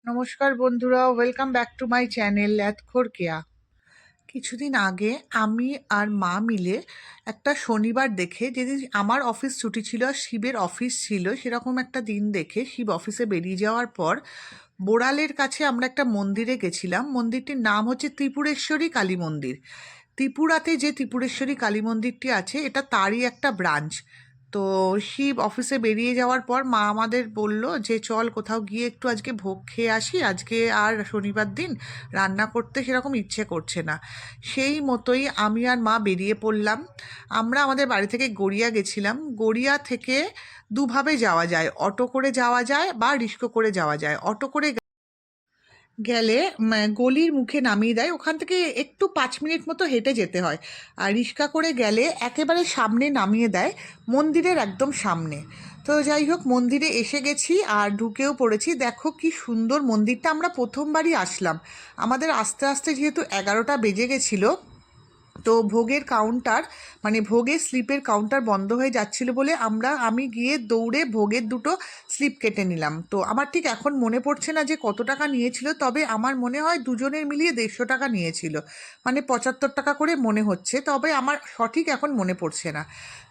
নমস্কার বন্ধুরা, welcome back to my channel ল্যাথখোর কেয়া। কিছুদিন আগে আমি আর মা মিলে একটা শনিবার দেখে, যেদিন আমার অফিস ছুটি ছিল আর শিবের অফিস ছিল, সেরকম একটা দিন দেখে শিব অফিসে বেরিয়ে যাওয়ার পর বোড়ালের কাছে আমরা একটা মন্দিরে গেছিলাম। মন্দিরটির নাম হচ্ছে ত্রিপুরেশ্বরী কালী মন্দির। ত্রিপুরাতে যে ত্রিপুরেশ্বরী কালী মন্দিরটি আছে এটা তারই একটা ব্রাঞ্চ। তো শিব অফিসে বেরিয়ে যাওয়ার পর মা আমাদের বলল যে চল কোথাও গিয়ে একটু আজকে ভোগ খেয়ে আসি, আজকে আর শনিবার দিন রান্না করতে সেরকম ইচ্ছে করছে না। সেই মতোই আমি আর মা বেরিয়ে পড়লাম। আমরা আমাদের বাড়ি থেকে গড়িয়া গেছিলাম। গড়িয়া থেকে দুভাবে যাওয়া যায়, অটো করে যাওয়া যায় বা রিক্সা করে যাওয়া যায়। অটো করে গেলে গলির মুখে নামিয়ে দেয়, ওখান থেকে একটু 5 মিনিট মতো হেঁটে যেতে হয়। আর রিক্সা করে গেলে একেবারে সামনে নামিয়ে দেয়, মন্দিরের একদম সামনে। তো যাই হোক, মন্দিরে এসে গেছি আর ঢুকেও পড়েছি। দেখো কি সুন্দর মন্দিরটা, আমরা প্রথমবারই আসলাম। আমাদের আস্তে আস্তে যেহেতু 11টা বেজে গেছিলো, তো ভোগের কাউন্টার ভোগের স্লিপের কাউন্টার বন্ধ হয়ে যাচ্ছিল বলে আমি গিয়ে দৌড়ে ভোগের দুটো স্লিপ কেটে নিলাম। তো আমার ঠিক এখন মনে পড়ছে না যে কত টাকা নিয়েছিল, তবে আমার মনে হয় দুজনের মিলিয়ে 150 টাকা নিয়েছিল, 75 টাকা করে মনে হচ্ছে, তবে আমার সঠিক এখন মনে পড়ছে না।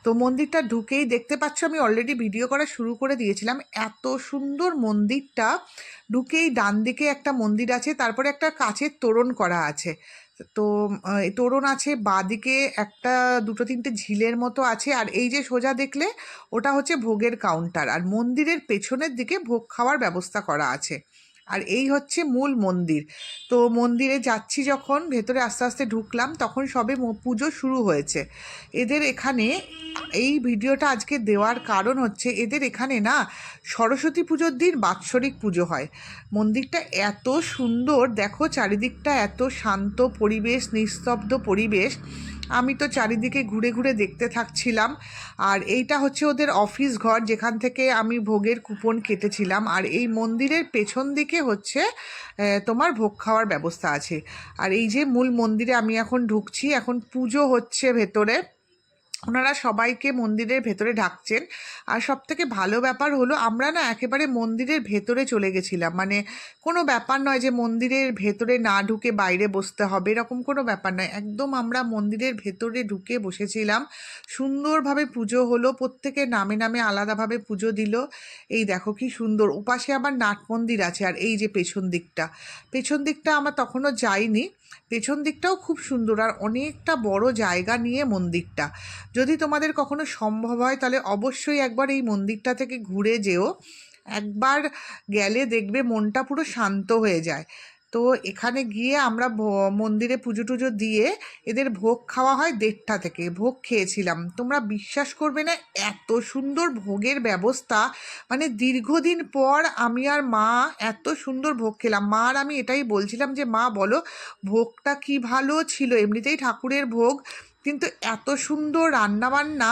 তো মন্দিরটা ঢুকেই দেখতে পাচ্ছ, আমি অলরেডি ভিডিও করা শুরু করে দিয়েছিলাম। এত সুন্দর মন্দিরটা। ঢুকেই ডান দিকে একটা মন্দির আছে, তারপরে একটা কাচের তোরণ করা আছে। তো এই তোরণ আছে, বাঁদিকে একটা দুটো তিনটে ঝিলের মতো আছে, আর এই যে সোজা দেখলে ওটা হচ্ছে ভোগের কাউন্টার, আর মন্দিরের পেছনের দিকে ভোগ খাওয়ার ব্যবস্থা করা আছে। আর এই হচ্ছে মূল মন্দির। তো মন্দিরে যাচ্ছি, যখন ভেতরে আস্তে আস্তে ঢুকলাম তখন সবে পুজো শুরু হয়েছে। এদের এখানে এই ভিডিওটা আজকে দেওয়ার কারণ হচ্ছে, এদের এখানে না সরস্বতী পুজোর দিন বাৎসরিক পুজো হয়। মন্দিরটা এত সুন্দর, দেখো চারিদিকটা এত শান্ত পরিবেশ, নিস্তব্ধ পরিবেশ। আমি তো চারিদিকে ঘুরে ঘুরে দেখতে থাকছিলাম। আর এইটা হচ্ছে ওদের অফিস ঘর, যেখান থেকে আমি ভোগের কুপন কেটেছিলাম। আর এই মন্দিরের পেছন দিকে হচ্ছে তোমার ভোগ খাওয়ার ব্যবস্থা আছে। আর এই যে মূল মন্দিরে আমি এখন ঢুকছি, এখন পুজো হচ্ছে ভেতরে। ওনারা সবাইকে মন্দিরের ভেতরে ঢাকছেন। আর সব থেকে ভালো ব্যাপার হলো, আমরা না একেবারে মন্দিরের ভেতরে চলে গেছিলাম। কোনো ব্যাপার নয় যে মন্দিরের ভেতরে না ঢুকে বাইরে বসতে হবে, এরকম কোনো ব্যাপার নয়। একদম আমরা মন্দিরের ভেতরে ঢুকে বসেছিলাম। সুন্দরভাবে পুজো হলো, প্রত্যেকে নামে নামে আলাদাভাবে পুজো দিল। এই দেখো কি সুন্দর, ওপাশে আবার নাট মন্দির আছে। আর এই যে পেছন দিকটা আমার তখনও যাইনি। পেছন দিকটাও খুব সুন্দর, আর অনেকটা বড় জায়গা নিয়ে মন্দিরটা। যদি তোমাদের কখনো সম্ভব হয় তাহলে অবশ্যই একবার এই মন্দিরটা থেকে ঘুরে যেও। একবার গেলে দেখবে মনটা পুরো শান্ত হয়ে যায়। তো এখানে গিয়ে আমরা মন্দিরে পুজো টুজো দিয়ে এদের ভোগ খাওয়া হয় 1:30টা থেকে। ভোগ খেয়েছিলাম, তোমরা বিশ্বাস করবে না, এত সুন্দর ভোগের ব্যবস্থা। দীর্ঘদিন পর আমি আর মা এত সুন্দর ভোগ খেলাম। মা আর আমি এটাই বলছিলাম যে মা বলো, ভোগটা কি ভালো ছিল। এমনিতেই ঠাকুরের ভোগ, কিন্তু এত সুন্দর রান্নাবান্না,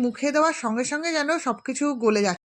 মুখে দেওয়ার সঙ্গে সঙ্গে যেন সব কিছু গলে যাচ্ছে।